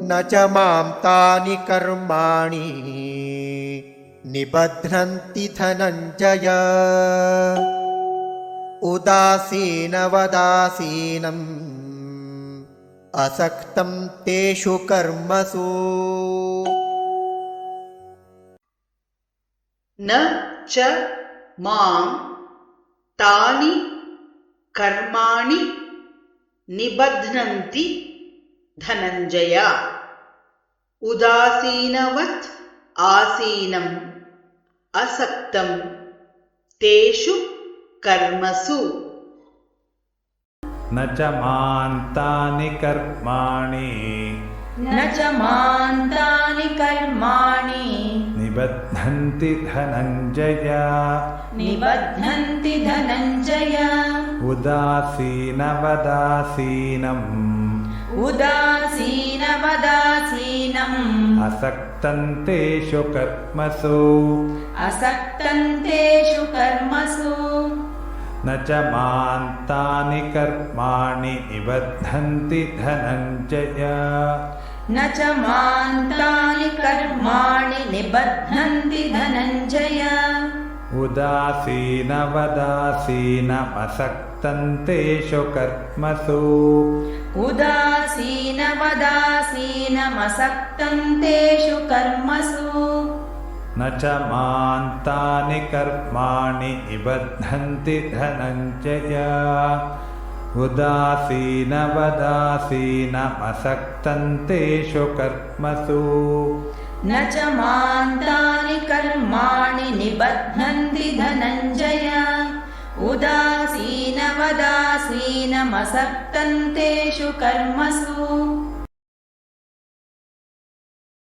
न च मां तानि कर्माणि निबध्नन्ति धनञ्जय उदासीनवदासीनम् असक्तं तेषु कर्मसु न च मां तानि कर्माणि निबध्नन्ति धनञ्जय उदासीनवत् आसीनम् असक्तं तेषु कर्मसु न च मां तानि कर्माणि निबध्नन्ति धनञ्जय उदासीनवदासीनम् असक्तं तेषु कर्मसु न च मां तानि कर्माणि निबध्नन्ति धनञ्जय न च मां तानि कर्माणि निबध्नन्ति धनञ्जय उदासीनवदासीनमसक्तं तेषु कर्मसु न च मां तानि कर्माणि निबध्नन्ति धनञ्जय उदासीनवदासीनमसक्तं तेषु कर्मसु न च मां तानि कर्माणि निबध्नन्ति धनञ्जय उदासीनवदासीनमसक्तं तेषु कर्मसु